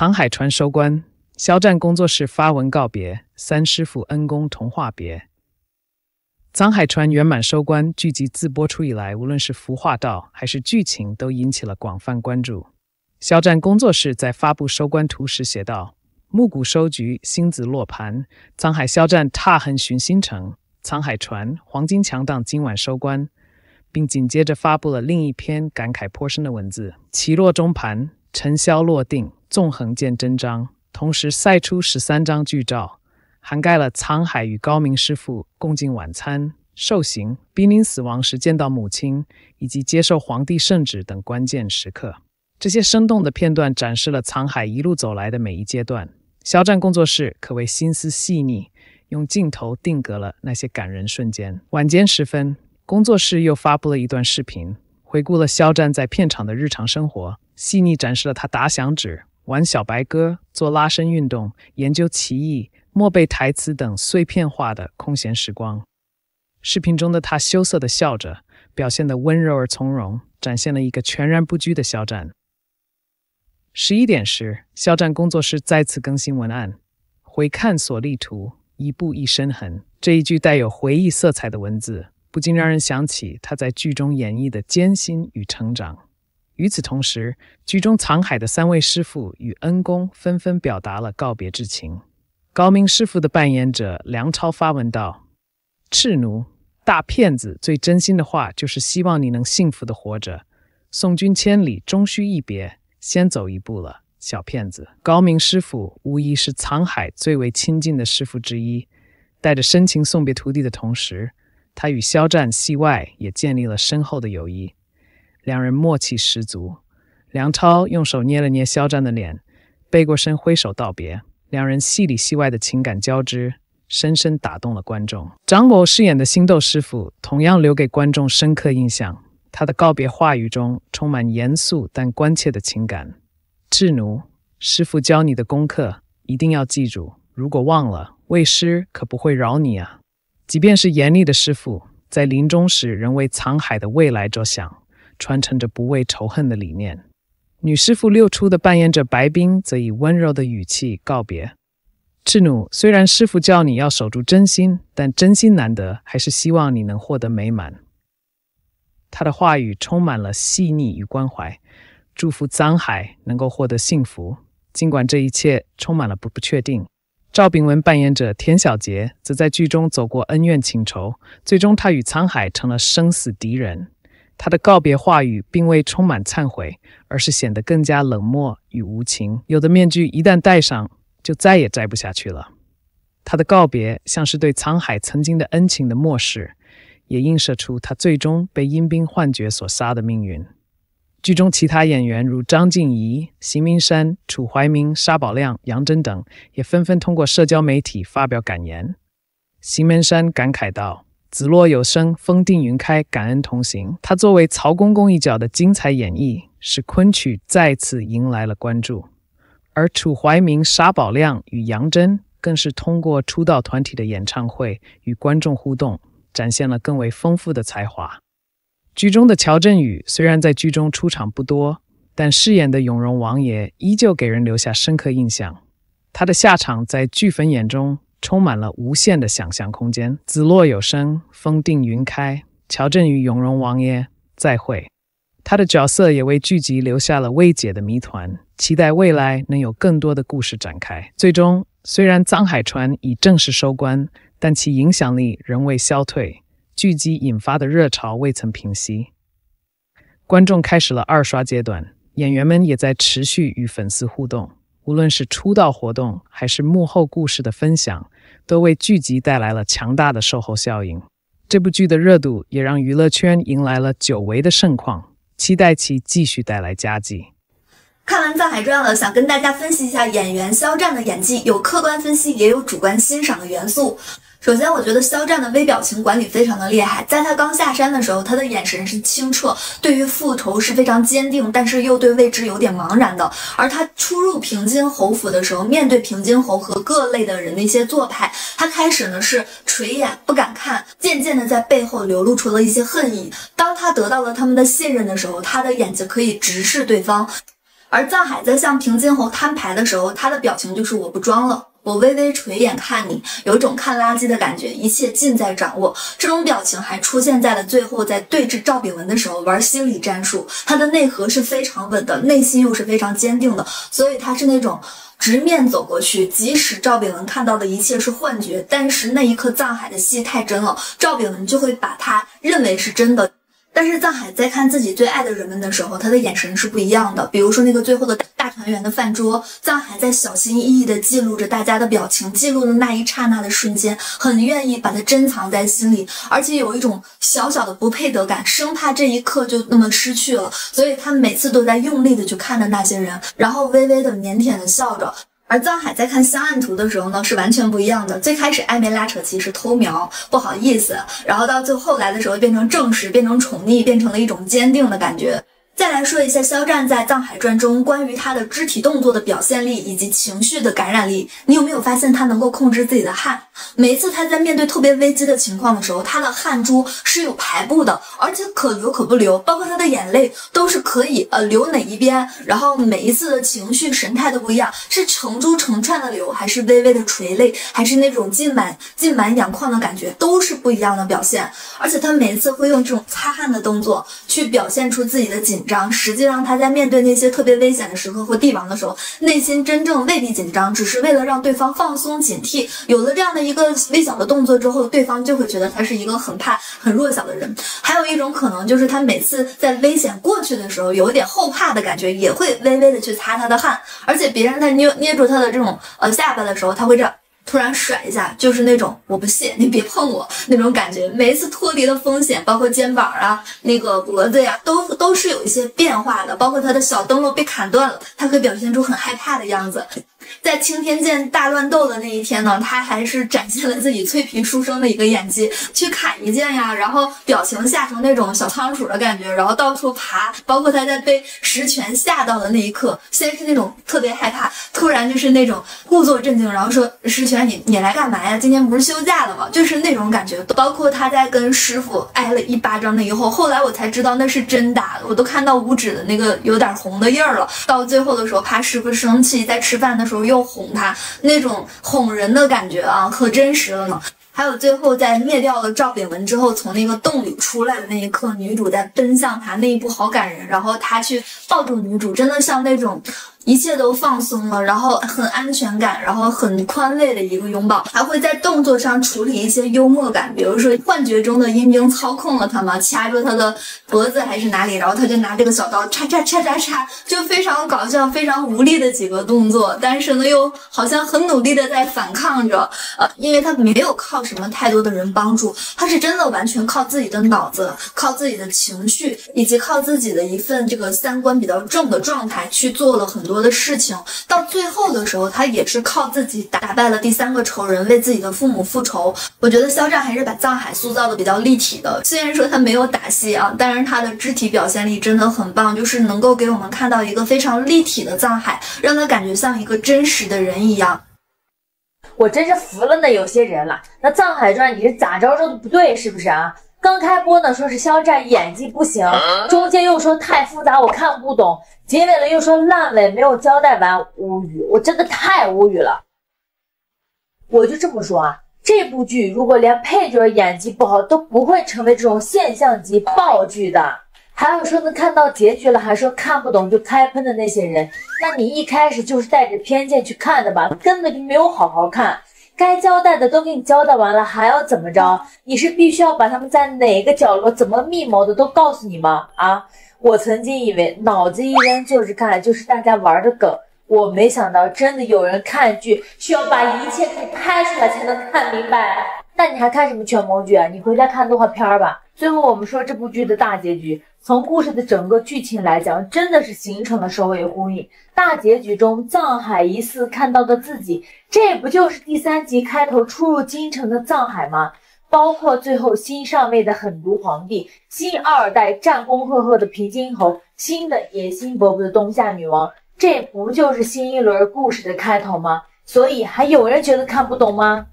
沧海传收官，肖战工作室发文告别，三师傅恩公同话别。沧海传圆满收官剧集自播出以来，无论是服化道还是剧情，都引起了广泛关注。肖战工作室在发布收官图时写道：暮鼓收局，星子落盘，沧海肖战踏痕寻新城，沧海传黄金强档今晚收官，并紧接着发布了另一篇感慨颇深的文字：棋落中盘，尘嚣落定，纵横见真章。同时晒出13张剧照，涵盖了沧海与高明师傅共进晚餐、受刑、濒临死亡时见到母亲，以及接受皇帝圣旨等关键时刻。这些生动的片段展示了沧海一路走来的每一阶段。肖战工作室可谓心思细腻，用镜头定格了那些感人瞬间。晚间时分，工作室又发布了一段视频，回顾了肖战在片场的日常生活，细腻展示了他打响指、玩小白鸽、做拉伸运动、研究棋艺、默背台词等碎片化的空闲时光。视频中的他羞涩地笑着，表现得温柔而从容，展现了一个全然不拘的肖战。11点时，肖战工作室再次更新文案，回看所立图，一步一深痕。这一句带有回忆色彩的文字，不禁让人想起他在剧中演绎的艰辛与成长。与此同时，剧中沧海的3位师傅与恩公纷纷表达了告别之情。高明师傅的扮演者梁超发文道：赤奴，大骗子最真心的话就是希望你能幸福的活着，送君千里终须一别，先走一步了，小骗子。高明师傅无疑是沧海最为亲近的师傅之一，带着深情送别徒弟的同时，他与肖战戏外也建立了深厚的友谊，两人默契十足。梁超用手捏了捏肖战的脸，背过身挥手道别，两人戏里戏外的情感交织，深深打动了观众。张某饰演的星斗师傅同样留给观众深刻印象，他的告别话语中充满严肃但关切的情感。智奴，师傅教你的功课一定要记住，如果忘了，为师可不会饶你啊。即便是严厉的师傅，在临终时仍为沧海的未来着想，传承着不畏仇恨的理念。女师傅六出的扮演者白冰则以温柔的语气告别：智奴，虽然师傅叫你要守住真心，但真心难得，还是希望你能获得美满。他的话语充满了细腻与关怀，祝福沧海能够获得幸福，尽管这一切充满了不确定。赵炳文扮演者田小杰则在剧中走过恩怨情仇，最终他与沧海成了生死敌人。他的告别话语并未充满忏悔，而是显得更加冷漠与无情。有的面具一旦戴上，就再也摘不下去了。他的告别像是对沧海曾经的恩情的漠视，也映射出他最终被阴兵幻觉所杀的命运。剧中其他演员如张婧仪、邢明山、楚怀民、沙宝亮、杨真等也纷纷通过社交媒体发表感言。邢明山感慨道：子落有声，风定云开，感恩同行。他作为曹公公一角的精彩演绎，使昆曲再次迎来了关注。而楚怀民、沙宝亮与杨真更是通过出道团体的演唱会与观众互动，展现了更为丰富的才华。剧中的乔振宇虽然在剧中出场不多，但饰演的永荣王爷依旧给人留下深刻印象。他的下场在剧粉眼中充满了无限的想象空间。子落有声，风定云开，乔振宇永荣王爷再会。他的角色也为剧集留下了未解的谜团，期待未来能有更多的故事展开。最终，虽然沧海传已正式收官，但其影响力仍未消退，剧集引发的热潮未曾平息。观众开始了二刷阶段，演员们也在持续与粉丝互动，无论是出道活动还是幕后故事的分享，都为剧集带来了强大的售后效应。这部剧的热度也让娱乐圈迎来了久违的盛况，期待其继续带来佳绩。看完《沧海传》了，想跟大家分析一下演员肖战的演技，有客观分析，也有主观欣赏的元素。首先，我觉得肖战的微表情管理非常的厉害，在他刚下山的时候，他的眼神是清澈，对于复仇是非常坚定，但是又对未知有点茫然的。而他出入平津侯府的时候，面对平津侯和各类的人的一些做派，他开始呢是垂眼不敢看，渐渐的在背后流露出了一些恨意。当他得到了他们的信任的时候，他的眼睛可以直视对方。而藏海在向平津侯摊牌的时候，他的表情就是我不装了，我微微垂眼看你，有一种看垃圾的感觉，一切尽在掌握。这种表情还出现在了最后，在对峙赵炳文的时候玩心理战术，他的内核是非常稳的，内心又是非常坚定的，所以他是那种直面走过去，即使赵炳文看到的一切是幻觉，但是那一刻藏海的戏太真了，赵炳文就会把他认为是真的。但是藏海在看自己最爱的人们的时候，他的眼神是不一样的。比如说那个最后的大团圆的饭桌，藏海在小心翼翼地记录着大家的表情，记录的那一刹那的瞬间，很愿意把它珍藏在心里，而且有一种小小的不配得感，生怕这一刻就那么失去了，所以他每次都在用力的去看着那些人，然后微微的腼腆的笑着。而藏海在看香案图的时候呢，是完全不一样的。最开始暧昧拉扯期是偷瞄，不好意思，然后到最后来的时候变成正式，变成宠溺，变成了一种坚定的感觉。再来说一下肖战在《藏海传》中关于他的肢体动作的表现力以及情绪的感染力，你有没有发现他能够控制自己的汗？每一次他在面对特别危机的情况的时候，他的汗珠是有排布的，而且可流可不流，包括他的眼泪都是可以流哪一边，然后每一次的情绪神态都不一样，是成珠成串的流，还是微微的垂泪，还是那种浸满眼眶的感觉，都是不一样的表现。而且他每一次会用这种擦汗的动作去表现出自己的紧张，实际上他在面对那些特别危险的时刻或帝王的时候，内心真正未必紧张，只是为了让对方放松警惕。有了这样的一个微小的动作之后，对方就会觉得他是一个很怕很弱小的人。还有一种可能就是他每次在危险过去的时候，有一点后怕的感觉，也会微微的去擦他的汗，而且别人在捏住他的这种下巴的时候，他会这样突然甩一下，就是那种我不屑，你别碰我那种感觉。每一次脱离的风险，包括肩膀啊、那个脖子呀，都是有一些变化的。包括他的小灯笼被砍断了，他会表现出很害怕的样子。在青天剑大乱斗的那一天呢，他还是展现了自己脆皮书生的一个演技，去砍一剑呀，然后表情吓成那种小仓鼠的感觉，然后到处爬。包括他在被石泉吓到的那一刻，先是那种特别害怕，突然就是那种故作镇静，然后说石泉你来干嘛呀？今天不是休假了吗？就是那种感觉。包括他在跟师傅挨了一巴掌那以后，后来我才知道那是真打的，我都看到五指的那个有点红的印儿了。到最后的时候，怕师傅生气，在吃饭的时候又哄他，那种哄人的感觉啊，可真实了呢。还有最后在灭掉了赵炳文之后，从那个洞里出来的那一刻，女主在奔向他，那一步好感人。然后他去抱住女主，真的像那种一切都放松了，然后很安全感，然后很宽慰的一个拥抱。还会在动作上处理一些幽默感，比如说幻觉中的阴兵操控了他嘛，掐住他的脖子还是哪里，然后他就拿这个小刀叉叉叉叉叉，就非常搞笑非常无力的几个动作，但是呢又好像很努力的在反抗着。因为他没有靠什么太多的人帮助，他是真的完全靠自己的脑子，靠自己的情绪，以及靠自己的一份这个三观比较正的状态去做了很多的事情。到最后的时候，他也是靠自己打败了第三个仇人，为自己的父母复仇。我觉得肖战还是把藏海塑造的比较立体的，虽然说他没有打戏啊，但是他的肢体表现力真的很棒，就是能够给我们看到一个非常立体的藏海，让他感觉像一个真实的人一样。我真是服了那有些人了，那《藏海传》你是咋着都不对是不是啊？刚开播呢说是肖战演技不行，中间又说太复杂我看不懂，结尾了又说烂尾没有交代完，无语，我真的太无语了。我就这么说啊，这部剧如果连配角演技不好都不会成为这种现象级爆剧的。还有说能看到结局了还说看不懂就开喷的那些人，那你一开始就是带着偏见去看的吧，根本就没有好好看，该交代的都给你交代完了，还要怎么着？你是必须要把他们在哪个角落怎么密谋的都告诉你吗？啊，我曾经以为脑子一扔就是看，就是大家玩的梗，我没想到真的有人看剧需要把一切给拍出来才能看明白。那你还看什么权谋剧啊？你回家看动画片吧。最后我们说这部剧的大结局，从故事的整个剧情来讲，真的是形成了首尾呼应。大结局中藏海疑似看到的自己，这不就是第3集开头出入京城的藏海吗？包括最后新上位的狠毒皇帝，新2代战功赫赫的平津侯，新的野心勃勃的东夏女王，这不就是新一轮故事的开头吗？所以还有人觉得看不懂吗？